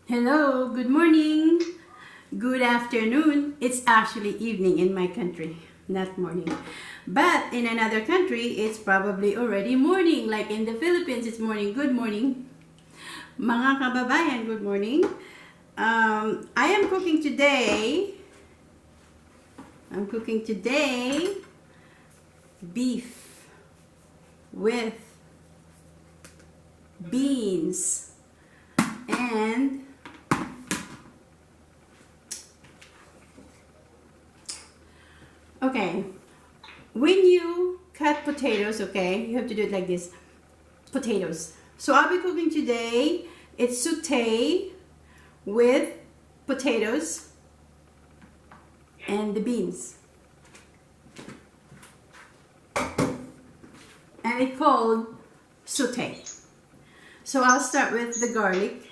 Hello, good morning, good afternoon. It's actually evening in my country, not morning. But in another country, it's probably already morning. Like in the Philippines, it's morning. Good morning. Mga kababayan, good morning. I am cooking today. Beef with beans and okay, when you cut potatoes, okay, you have to do it like this. Potatoes. So I'll be cooking today. It's sauté with potatoes and the beans. And it's called sauté. So I'll start with the garlic.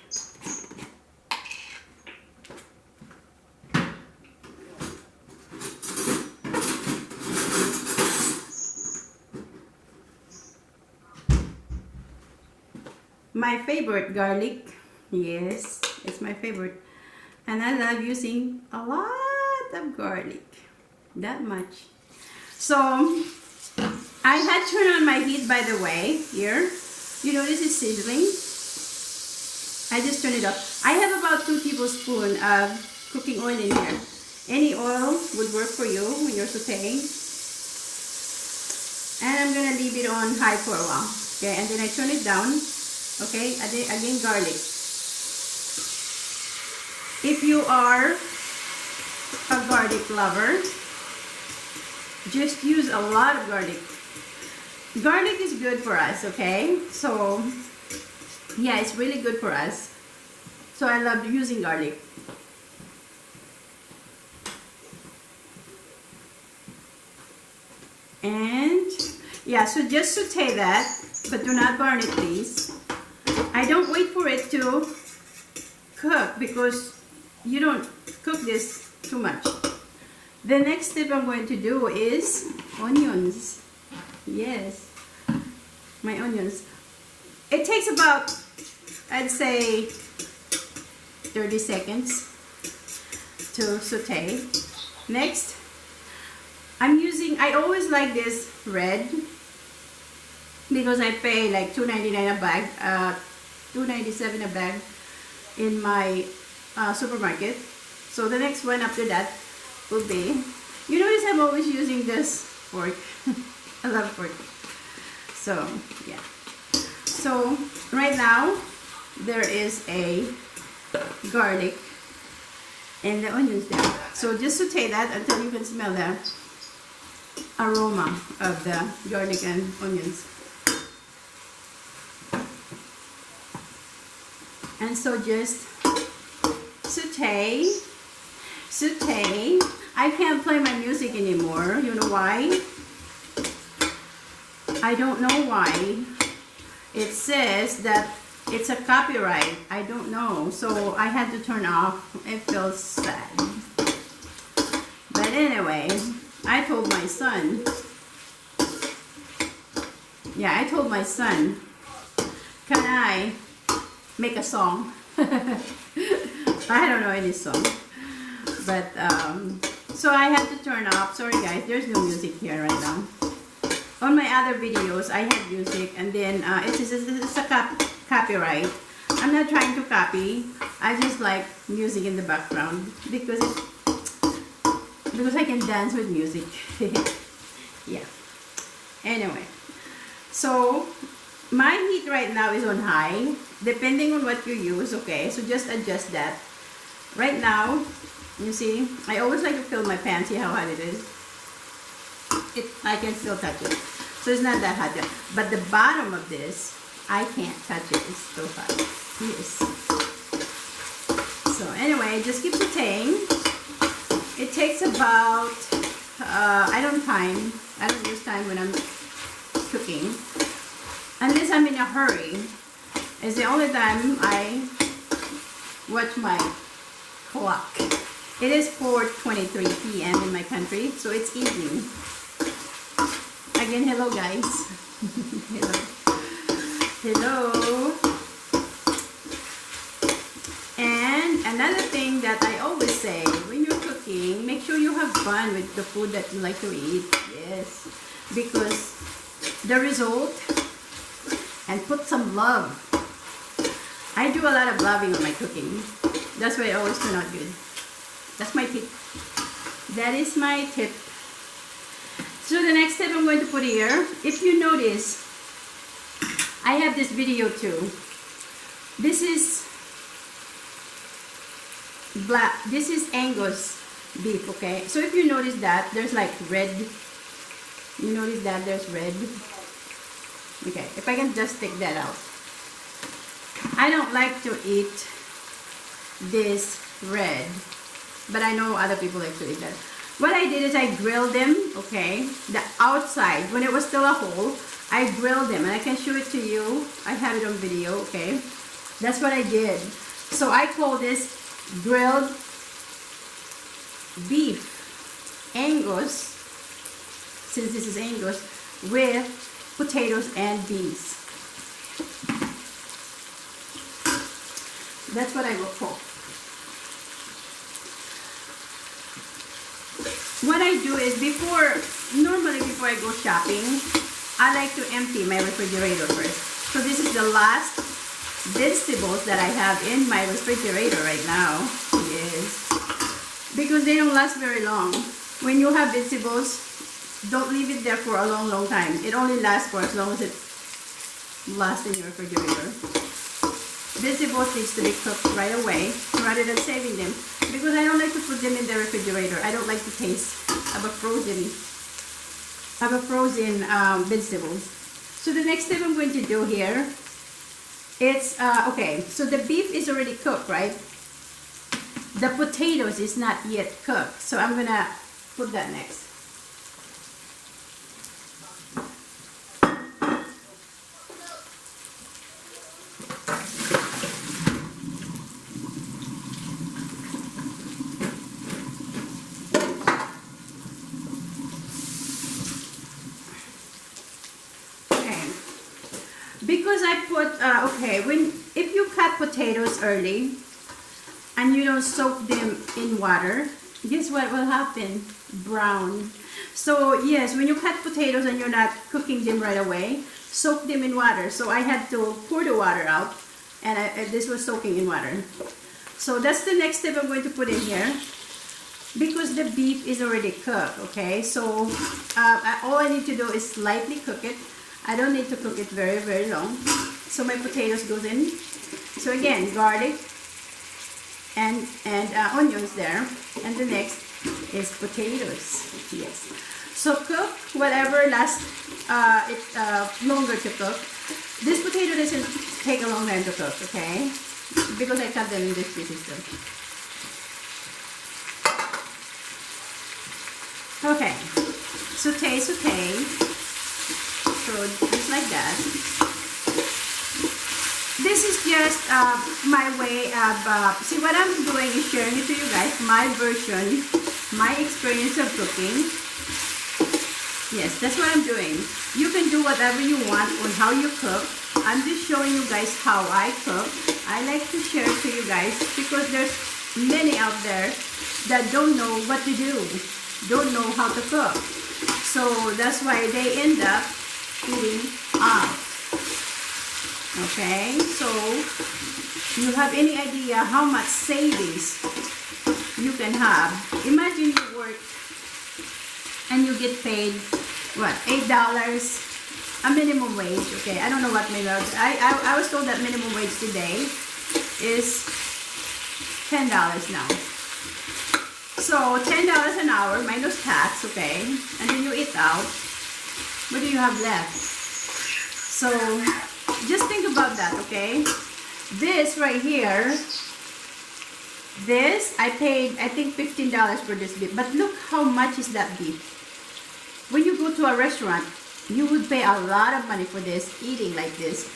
My favorite garlic. Yes, it's my favorite. And I love using a lot of garlic. That much. So I had turned on my heat, by the way, here. You know, this is sizzling. I just turned it off. I have about 2 tablespoons of cooking oil in here. Any oil would work for you when you're sauteing. And I'm gonna leave it on high for a while. Okay, and then I turn it down. Okay, again garlic. If you are a garlic lover, just use a lot of garlic. Garlic is good for us, okay? So, yeah, it's really good for us. So I love using garlic. And, yeah, so just saute that, but do not burn it, please. I don't wait for it to cook because you don't cook this too much. The next step I'm going to do is onions. Yes, my onions. It takes about, I'd say, 30 seconds to saute. Next, I always like this red because I pay like $2.99 a bag, $2.97 a bag in my supermarket. So the next one after that will be, you notice I'm always using this fork. I love fork. So yeah. So right now there is a garlic and the onions there. So just saute that until you can smell the aroma of the garlic and onions. And so just saute. I can't play my music anymore. You know why? I don't know why. It says that it's a copyright. I don't know. So I had to turn off. It feels sad. But anyway, I told my son. Yeah, I told my son, can I make a song? I don't know any song. But, so I had to turn off. Sorry guys, there's no music here right now. On my other videos, I have music, and then it's a copyright. I'm not trying to copy. I just like music in the background because I can dance with music. Yeah. Anyway, so my heat right now is on high, depending on what you use. Okay, so just adjust that. Right now, you see, I always like to fill my pan. See how hot it is? I can still touch it. So it's not that hot yet. But the bottom of this, I can't touch it. It's so hot. Yes. So anyway, just keep sauteing. It takes about, I don't use time when I'm cooking. Unless I'm in a hurry. It's the only time I watch my clock. It is 4:23 p.m. in my country, so it's evening. Again, hello guys. Hello. And that I always say, when you're cooking, make sure you have fun with the food that you like to eat. Yes, because the result, and put some love. I do a lot of loving on my cooking. That's why it always turn out good. That's my tip. That is my tip. So the next step I'm going to put here, if you notice, I have this video too. This is black, this is Angus beef, okay? So if you notice that, there's like red. You notice that there's red? Okay, if I can just take that out. I don't like to eat this red, but I know other people like to eat that. What I did is I grilled them, okay? The outside, when it was still a whole, I grilled them, and I can show it to you. I have it on video, okay? That's what I did. So I call this grilled beef, Angus, since this is Angus, with potatoes and beans. That's what I will cook. What I do is normally before I go shopping, I like to empty my refrigerator first. So this is the last vegetables that I have in my refrigerator right now. Yes. Because they don't last very long. When you have vegetables, don't leave it there for a long time. It only lasts for as long as it lasts in your refrigerator. Vegetables needs to be cooked right away rather than saving them, because I don't like to put them in the refrigerator. I don't like the taste of a frozen vegetables. So the next step I'm going to do here, it's okay, so the beef is already cooked, right? The potatoes is not yet cooked, so I'm gonna put that next. Because I put, if you cut potatoes early and you don't soak them in water, guess what will happen? Brown. So yes, when you cut potatoes and you're not cooking them right away, soak them in water. So I had to pour the water out, and this was soaking in water. So that's the next step I'm going to put in here, because the beef is already cooked, okay? So all I need to do is slightly cook it. I don't need to cook it very long. So my potatoes goes in. So again, garlic and onions there. And the next is potatoes. Yes. So cook whatever lasts longer to cook. This potato doesn't take a long time to cook, okay? Because I cut them in this pieces too. Okay. Saute. So just like that. This is just my way of, see what I'm doing is sharing it to you guys, my version, my experience of cooking. Yes, that's what I'm doing. You can do whatever you want on how you cook. I'm just showing you guys how I cook. I like to share it to you guys because there's many out there that don't know what to do, don't know how to cook. So that's why they end up eating out. Okay, so you have any idea how much savings you can have? Imagine you work and you get paid what, $8, a minimum wage. Okay, I don't know what minimum. I was told that minimum wage today is $10 now. So $10 an hour minus tax, okay, and then you eat out. What do you have left? So just think about that, okay? This right here, this I paid, I think $15 for this beef, but look how much is that beef. When you go to a restaurant, you would pay a lot of money for this, eating like this.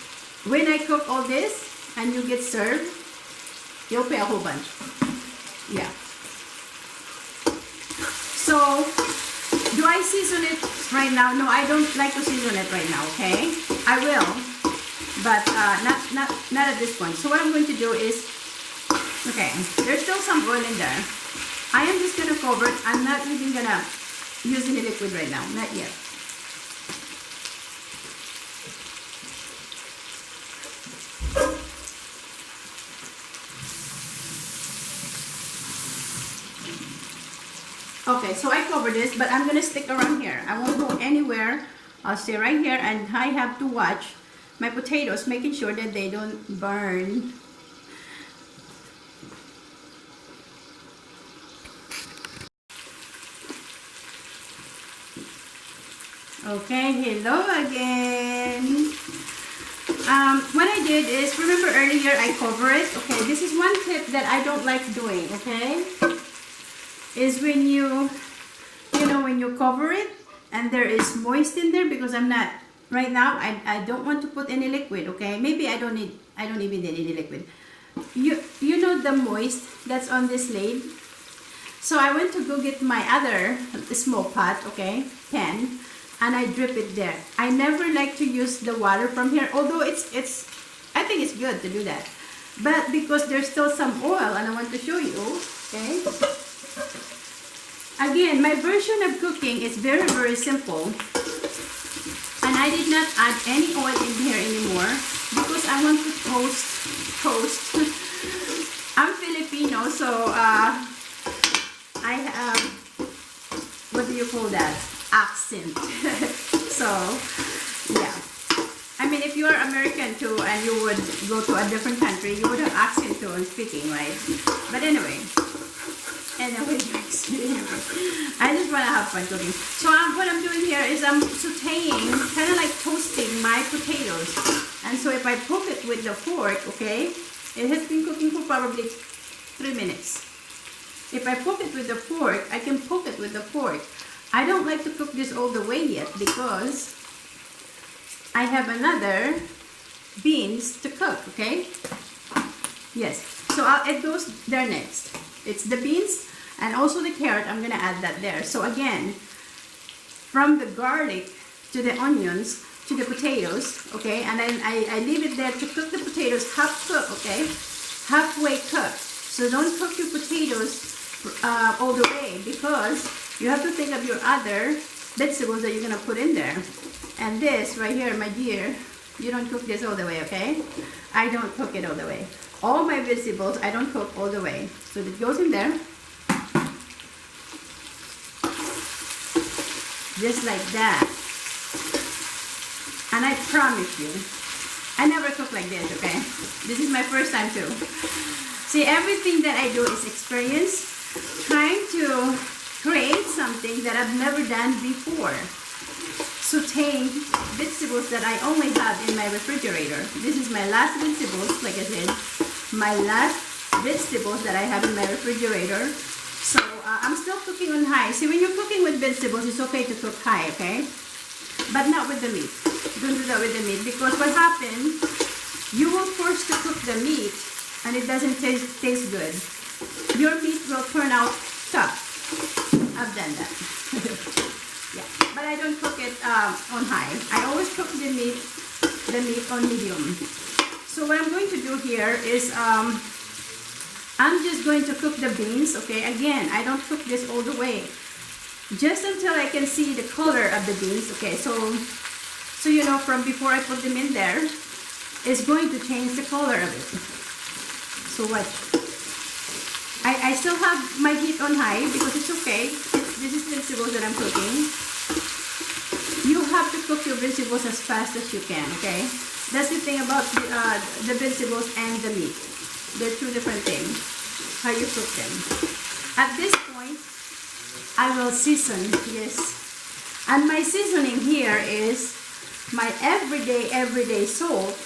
When I cook all this and you get served, you'll pay a whole bunch. Yeah. So do I season it right now? No, I don't like to season it right now, okay? I will, but not at this point. So what I'm going to do is Okay, there's still some oil in there. I am just gonna cover it. I'm not even gonna use any liquid right now, not yet. Okay, so I covered this, but I'm gonna stick around here. I won't go anywhere. I'll stay right here, and I have to watch my potatoes, making sure that they don't burn. Okay, hello again. What I did is, remember earlier I cover it? Okay, this is one tip that I don't like doing, okay? Is when you know, when you cover it and there is moist in there, because I'm not, right now, I don't want to put any liquid, okay? Maybe I don't even need any liquid. You know the moist that's on this lid? So I went to go get my other small pot, okay, pan, and I drip it there. I never like to use the water from here, although I think it's good to do that. But because there's still some oil, and I want to show you, okay? Again, my version of cooking is very, very simple. And I did not add any oil in here anymore because I want to toast. I'm Filipino, so I have, what do you call that? Accent. So, yeah. I mean, if you are American too and you would go to a different country, you would have accent too in speaking, right? But anyway, I just want to have fun cooking. So what I'm doing here is I'm sauteing, kind of like toasting my potatoes. And so if I poke it with the fork, okay, it has been cooking for probably 3 minutes. If I poke it with the fork, I can poke it with the fork. I don't like to cook this all the way yet because I have another beans to cook, okay? Yes, so it goes there next. It's the beans and also the carrot. I'm gonna add that there. So again, from the garlic to the onions to the potatoes, okay, and then I leave it there to cook the potatoes half cook, okay, halfway cooked. So don't cook your potatoes all the way, because you have to think of your other vegetables that you're gonna put in there. And this right here, my dear, you don't cook this all the way, okay? I don't cook it all the way. All my vegetables, I don't cook all the way. So it goes in there. Just like that. And I promise you, I never cook like this, okay? This is my first time too. See, everything that I do is experience, trying to create something that I've never done before. Sauteing vegetables that I only have in my refrigerator. This is my last vegetables, like I said, my last vegetables that I have in my refrigerator. So I'm still cooking on high. See, when you're cooking with vegetables, it's okay to cook high, okay? But not with the meat. Don't do that with the meat, because what happens, you will force to cook the meat and it doesn't taste good. Your meat will turn out tough. I've done that. Yeah, but I don't cook it on high. I always cook the meat on medium. So what I'm going to do here is I'm just going to cook the beans, okay? Again, I don't cook this all the way. Just until I can see the color of the beans, okay? So you know, from before I put them in there, it's going to change the color of it. So watch. I still have my heat on high because it's okay. This is vegetables that I'm cooking. You have to cook your vegetables as fast as you can, okay? That's the thing about the vegetables and the meat. They're two different things, how you cook them. At this point, I will season, yes. And my seasoning here is, my everyday salt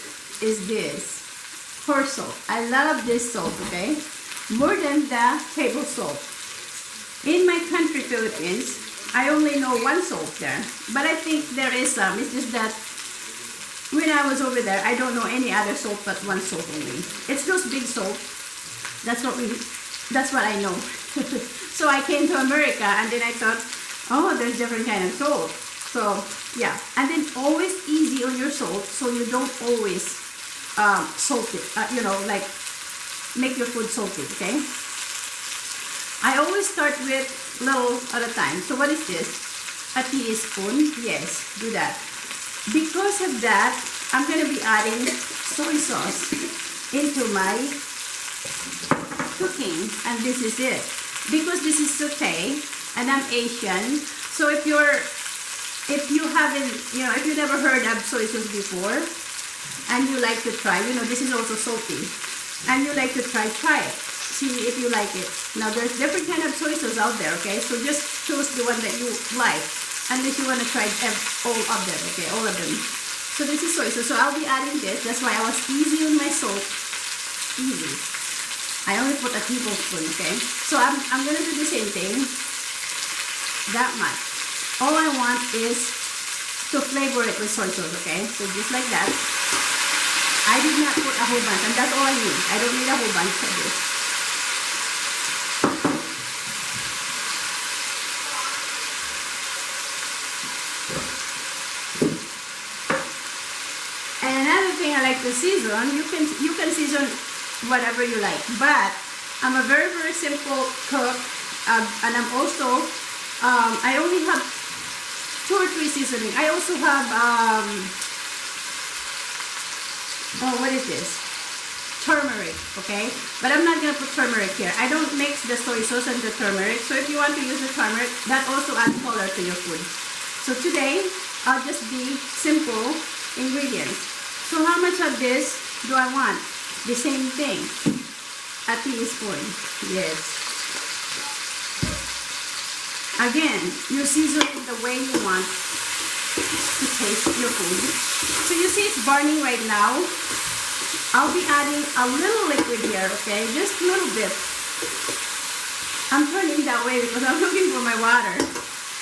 is this, horse salt. I love this salt, okay? More than the table salt. In my country, Philippines, I only know one salt there. But I think there is some. It's just that when I was over there, I don't know any other salt but one salt only. It's those big salt. That's what I know. So I came to America and then I thought, oh, there's different kind of salt. So yeah, and then always easy on your salt, so you don't always salt it. You know, like make your food salty, okay? I always start with little at a time. So what is this? A teaspoon. Yes, do that. Because of that, I'm going to be adding soy sauce into my cooking. And this is it. Because this is sauté and I'm Asian. So if you haven't, if you never heard of soy sauce before and you like to try, this is also salty. And you like to try it. See if you like it. Now there's different kind of soy sauce out there, okay? So just choose the one that you like, unless you want to try all of them, okay? All of them. So this is soy sauce. So I'll be adding this. That's why I was easy on my salt. Easy. I only put a tablespoon, okay? So I'm gonna do the same thing. That much. All I want is to flavor it with soy sauce, okay? So just like that. I did not put a whole bunch, and that's all I need. I don't need a whole bunch of this. I like to season. You can season whatever you like, but I'm a very simple cook, and I'm also I only have 2 or 3 seasoning. I also have what is this? Turmeric, okay? But I'm not gonna put turmeric here. I don't mix the soy sauce and the turmeric. So if you want to use the turmeric, that also adds color to your food. So today I'll just be simple ingredients. So how much of this do I want? The same thing. A teaspoon. Yes. Again, you season it the way you want to taste your food. So you see it's burning right now. I'll be adding a little liquid here, okay? Just a little bit. I'm turning that way because I'm looking for my water.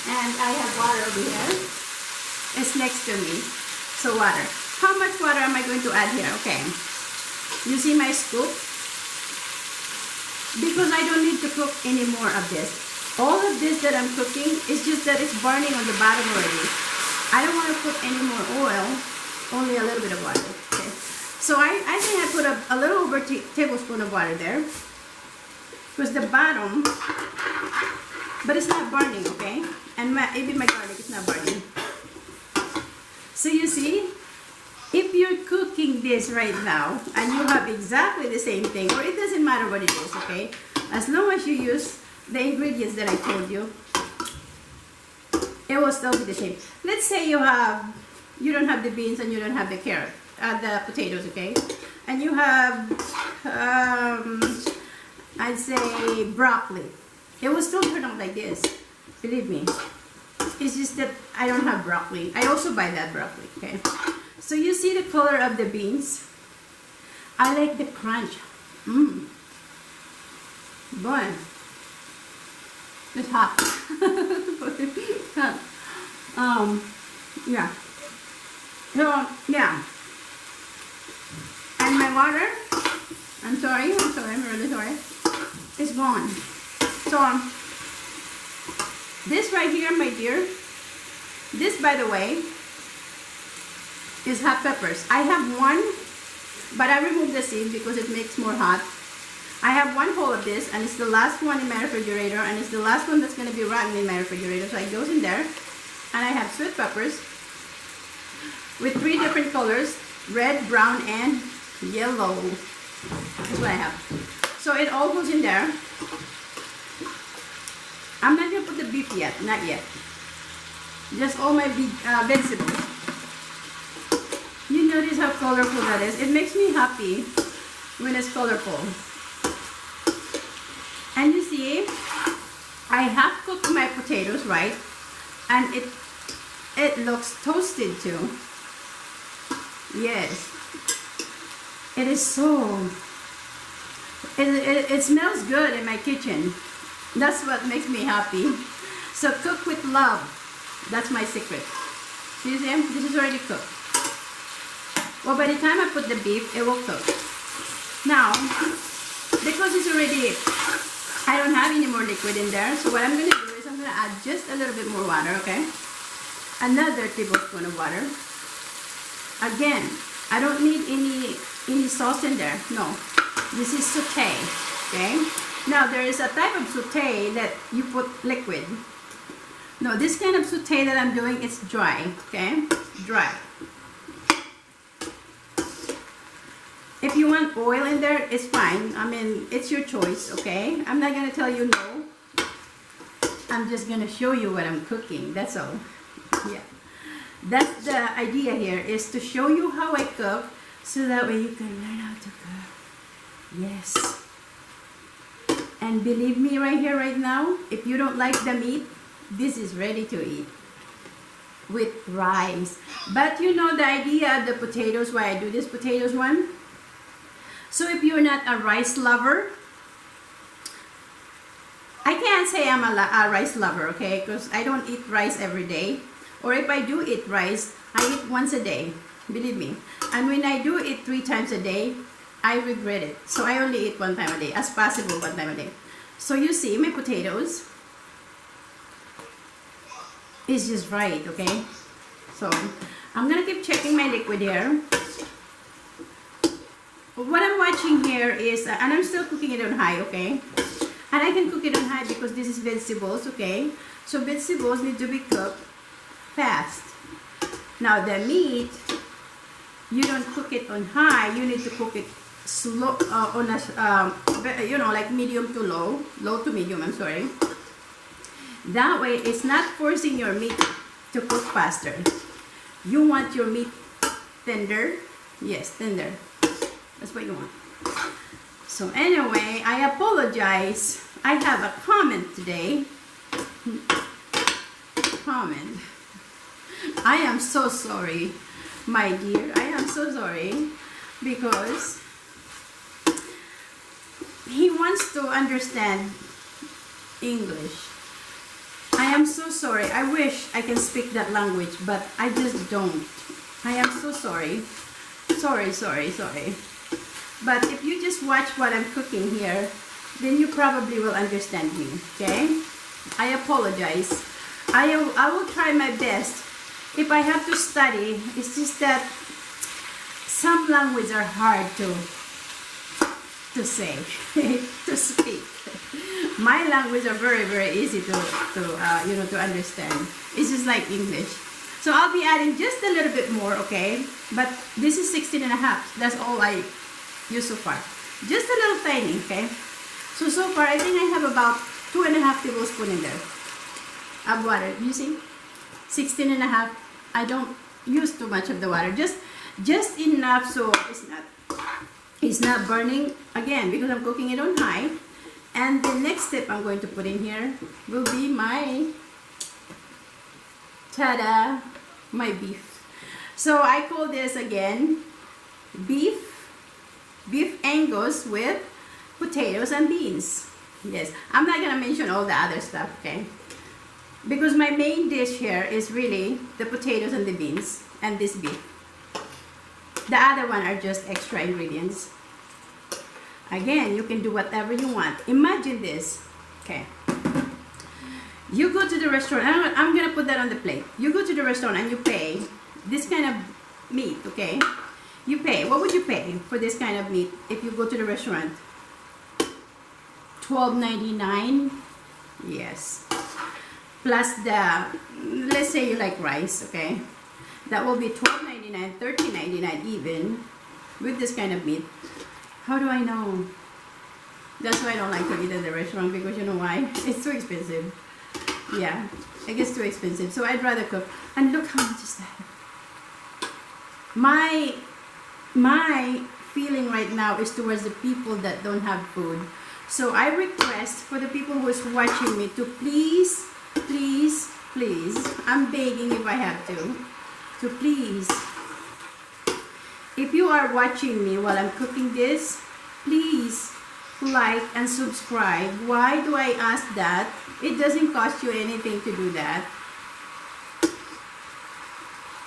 And I have water over here. It's next to me. So water. How much water am I going to add here? Okay. You see my scoop? Because I don't need to cook any more of this. All of this that I'm cooking is just that it's burning on the bottom already. I don't want to put any more oil, only a little bit of water. Okay. So I think I put a little over a tablespoon of water there. Because the bottom, but it's not burning, okay? And even my garlic is not burning. So you see? If you're cooking this right now and you have exactly the same thing, or it doesn't matter what it is, okay? As long as you use the ingredients that I told you, it will still be the same. Let's say you don't have the beans and you don't have the carrot, the potatoes, okay? And you have, I'd say broccoli. It will still turn out like this, believe me. It's just that I don't have broccoli. I also buy that broccoli, okay? So you see the color of the beans? I like the crunch. Boy, it's hot. Yeah. So, yeah. And my water, I'm really sorry. It's gone. So, this right here, my dear, this, by the way, is hot peppers. I have one, but I removed the seed because it makes more hot. I have one whole of this, and it's the last one in my refrigerator, and it's the last one that's going to be rotten in my refrigerator, so it goes in there. And I have sweet peppers with 3 different colors, red, brown, and yellow. That's what I have. So it all goes in there. I'm not going to put the beef yet, not yet. Just all my vegetables. You notice how colorful that is? It makes me happy when it's colorful. And you see, I have cooked my potatoes, right? And it looks toasted too. Yes. It is so... It smells good in my kitchen. That's what makes me happy. So cook with love. That's my secret. See, this is already cooked. Well, by the time I put the beef, it will cook. Now, because it's already, I don't have any more liquid in there, so what I'm going to do is I'm going to add just a little bit more water, okay? Another tablespoon of water. Again, I don't need any sauce in there, no. This is sauté, okay? Now there is a type of sauté that you put liquid. No, this kind of sauté that I'm doing is dry, okay? Dry. If you want oil in there, it's fine. I mean, it's your choice, okay? I'm not gonna tell you no. I'm just gonna show you what I'm cooking, that's all. Yeah. That's the idea here, is to show you how I cook so that way you can learn how to cook. Yes. And believe me right here, right now, if you don't like the meat, this is ready to eat with rice. But you know the idea of the potatoes, why I do this potatoes one? So if you're not a rice lover, I can't say I'm a rice lover, okay? Because I don't eat rice every day. Or if I do eat rice, I eat once a day, believe me. And when I do eat 3 times a day, I regret it. So I only eat 1 time a day, as possible 1 time a day. So you see, my potatoes is just right, okay? So I'm gonna keep checking my liquid here. What I'm watching here is, and I'm still cooking it on high, okay? And I can cook it on high because this is vegetables, okay? So vegetables need to be cooked fast. Now the meat, you don't cook it on high, you need to cook it slow, on a, you know, like medium to low, low to medium, I'm sorry. That way, it's not forcing your meat to cook faster. You want your meat tender, yes, tender. That's what you want. So anyway, I apologize. I have a comment today. Comment. I am so sorry, my dear. I am so sorry because he wants to understand English. I am so sorry. I wish I can speak that language, but I just don't. I am so sorry. Sorry. But if you just watch what I'm cooking here, then you probably will understand me, okay? I apologize. I will try my best. If I have to study, it's just that some languages are hard to say, to speak. My language are very easy to you know, to understand. It's just like English. So I'll be adding just a little bit more, okay? But this is 16 and a half. That's all I use so far. Just a little tiny, okay? So far I think I have about 2.5 tablespoons in there of water. You see? 16 and a half. I don't use too much of the water. Just enough so it's not burning again because I'm cooking it on high. And the next step I'm going to put in here will be my, ta-da, my beef. So I call this again beef Angus with potatoes and beans. Yes, I'm not gonna mention all the other stuff, okay? Because my main dish here is really the potatoes and the beans and this beef. The other one are just extra ingredients. Again, you can do whatever you want. Imagine this, okay? You go to the restaurant, I'm gonna put that on the plate. You go to the restaurant and you pay this kind of meat, okay? You pay, what would you pay for this kind of meat if you go to the restaurant? $12.99, yes. Plus the, let's say you like rice, okay? That will be $12.99, $13.99 even with this kind of meat. How do I know? That's why I don't like to eat at the restaurant, because you know why? It's too expensive. Yeah, it gets too expensive. So I'd rather cook. And look how much is that? My feeling right now is towards the people that don't have food. So I request for the people who is watching me to please, I'm begging if I have to please, if you are watching me while I'm cooking this, please like and subscribe. Why do I ask that? It doesn't cost you anything to do that.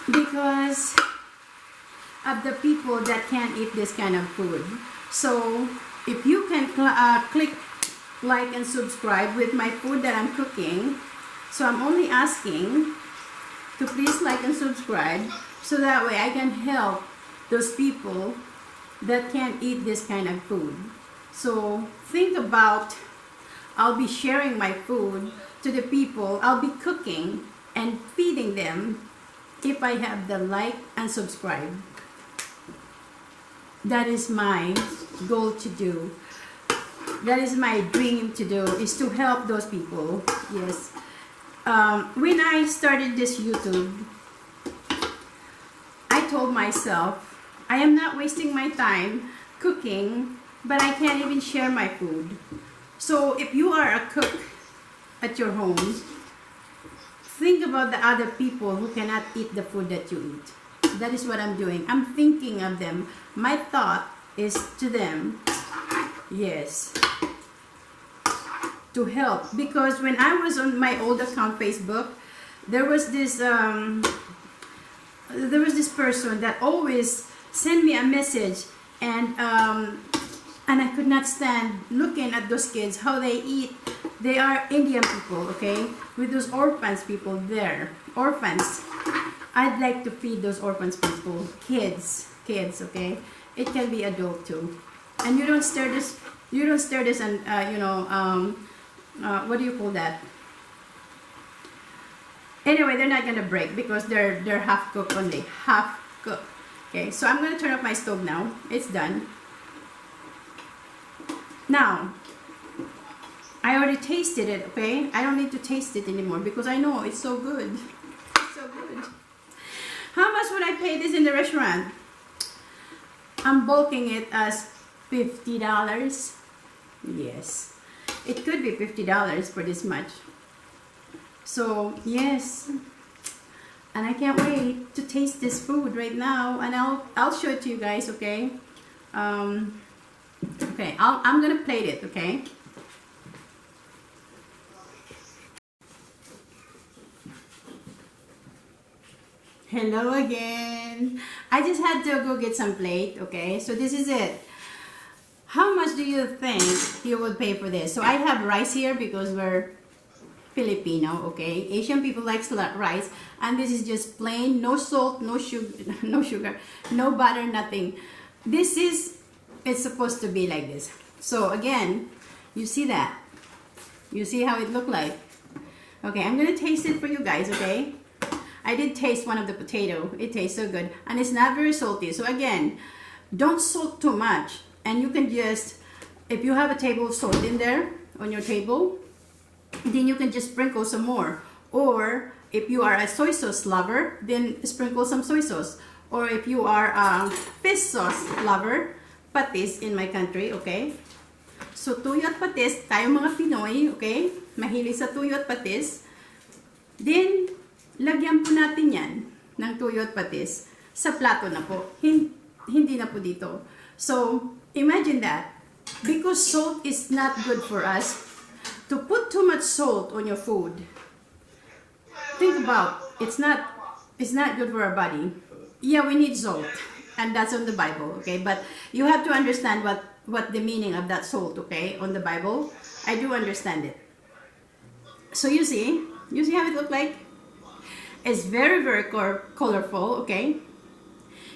Because of the people that can't eat this kind of food. So if you can click like and subscribe with my food that I'm cooking, so I'm only asking to please like and subscribe so that way I can help those people that can't eat this kind of food. So think about, I'll be sharing my food to the people I'll be cooking and feeding them if I have the like and subscribe. That is my goal to do. That is my dream to do, is to help those people. Yes. When I started this YouTube, I told myself, I am not wasting my time cooking, but I can't even share my food. So if you are a cook at your home, think about the other people who cannot eat the food that you eat. That is what I'm doing. I'm thinking of them. My thought is to them. Yes. To help. Because when I was on my old account, Facebook, there was this person that always sent me a message, and I could not stand looking at those kids, how they eat. They are Indian people, okay, with those orphans people there, orphans. I'd like to feed those orphans people, kids, okay. It can be adult too, and you don't stir this, and what do you call that? Anyway, they're not gonna break because they're half cooked only, half cooked. Okay, so I'm gonna turn off my stove now. It's done. Now, I already tasted it, okay? I don't need to taste it anymore because I know it's so good. It's so good. How much would I pay this in the restaurant? I'm bulking it as $50. Yes, it could be $50 for this much. So, yes. And I can't wait to taste this food right now, and I'll show it to you guys, okay? Okay, I'm gonna plate it, okay? Hello again. I just had to go get some plate, okay? So this is it. How much do you think you would pay for this? So I have rice here because we're Filipino, okay? Asian people like rice, and this is just plain, no salt, no sugar, no butter, nothing. It's supposed to be like this. So again, you see that? You see how it looked like? Okay, I'm gonna taste it for you guys, okay? I did taste one of the potato. It tastes so good, and it's not very salty. So again, don't salt too much, and you can just, if you have a table of salt in there on your table, then you can just sprinkle some more. Or if you are a soy sauce lover, then sprinkle some soy sauce. Or if you are a fish sauce lover, patis in my country, okay? So tuyo at patis, tayo mga Pinoy, okay? Mahilig sa tuyo at patis. Then, lagyan po natin yan ng tuyo at patis sa plato na po. Hindi na po dito. So, imagine that. Because salt is not good for us, to put too much salt on your food, think about, it's not good for our body. Yeah, we need salt, and that's on the Bible, okay? But you have to understand what the meaning of that salt, okay, on the Bible. I do understand it. So you see how it looked like? It's very, very colorful, okay?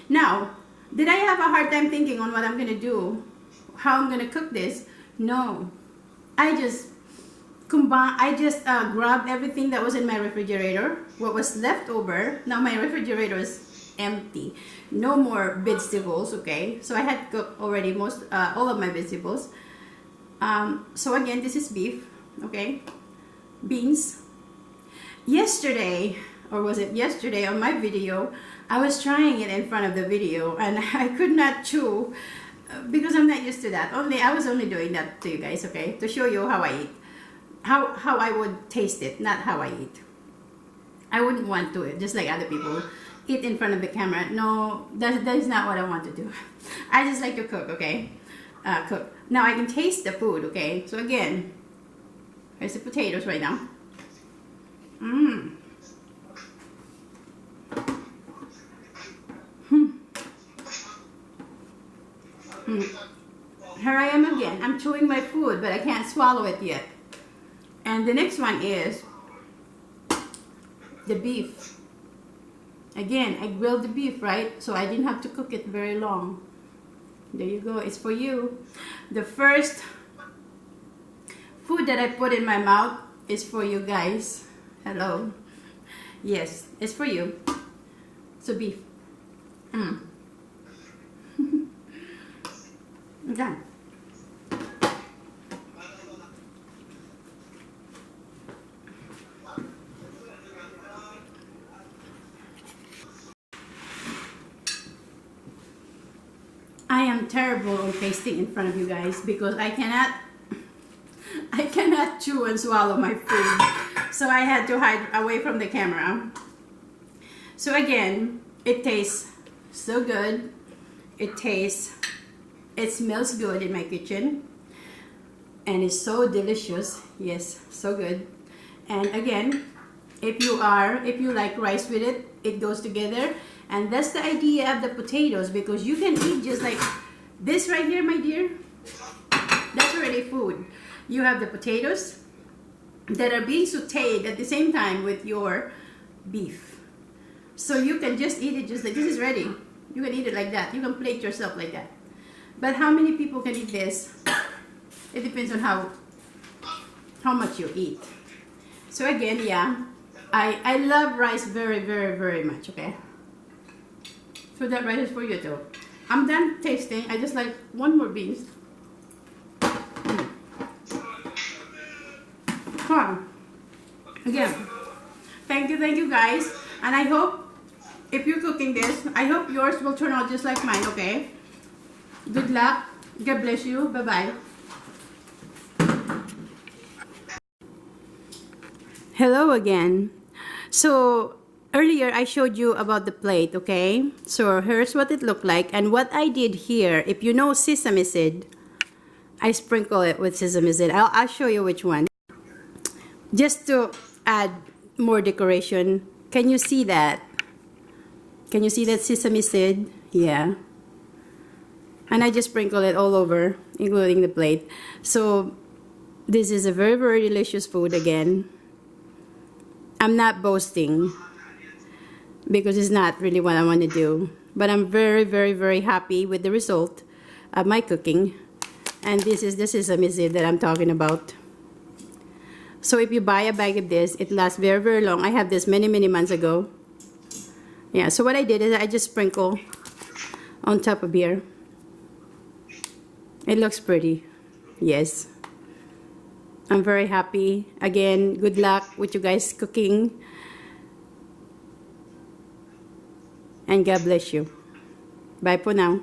Now, did I have a hard time thinking on what I'm gonna do, how I'm gonna cook this? No, I just grabbed everything that was in my refrigerator, what was left over. Now my refrigerator is empty, no more vegetables, okay? So I had cooked already all of my vegetables. So again, this is beef, okay? Beans. Yesterday, or was it yesterday on my video, I was trying it in front of the video, and I could not chew because I'm not used to that. I was only doing that to you guys, okay? To show you how I eat. How I would taste it, not how I eat. I wouldn't want to, just like other people, eat in front of the camera. No, that is not what I want to do. I just like to cook, okay? Cook. Now I can taste the food, okay? So again, here's the potatoes right now. Here I am again. I'm chewing my food, but I can't swallow it yet. And the next one is the beef. Again, I grilled the beef, right? So I didn't have to cook it very long. There you go. It's for you. The first food that I put in my mouth is for you guys. Hello. Yes, it's for you. So beef. I'm done. I am terrible on tasting in front of you guys because I cannot chew and swallow my food. So I had to hide away from the camera. So again, it tastes so good. It smells good in my kitchen. And it's so delicious. Yes, so good. And again, if you like rice with it, it goes together. And that's the idea of the potatoes, because you can eat just like this right here, my dear. That's already food. You have the potatoes that are being sauteed at the same time with your beef. So you can just eat it just like this is ready. You can eat it like that. You can plate yourself like that. But how many people can eat this? It depends on how much you eat. So again, yeah, I love rice very, very, very much, okay? So that rice is for you too. I'm done tasting. I just like one more beans. Come on. Again, thank you guys. And I hope if you're cooking this, I hope yours will turn out just like mine, okay? Good luck. God bless you. Bye-bye. Hello again. So earlier I showed you about the plate, okay? So here's what it looked like. And what I did here, if you know sesame seed, I sprinkle it with sesame seed. I'll show you which one. Just to add more decoration. Can you see that? Can you see that sesame seed? Yeah. And I just sprinkle it all over, including the plate. So this is a very, very delicious food again. I'm not boasting because it's not really what I want to do. But I'm very, very, very happy with the result of my cooking. And this is the sesame seed that I'm talking about. So if you buy a bag of this, it lasts very, very long. I have this many, many months ago. Yeah, so what I did is I just sprinkle on top of here. It looks pretty. Yes. I'm very happy. Again, good luck with you guys cooking. And God bless you. Bye for now.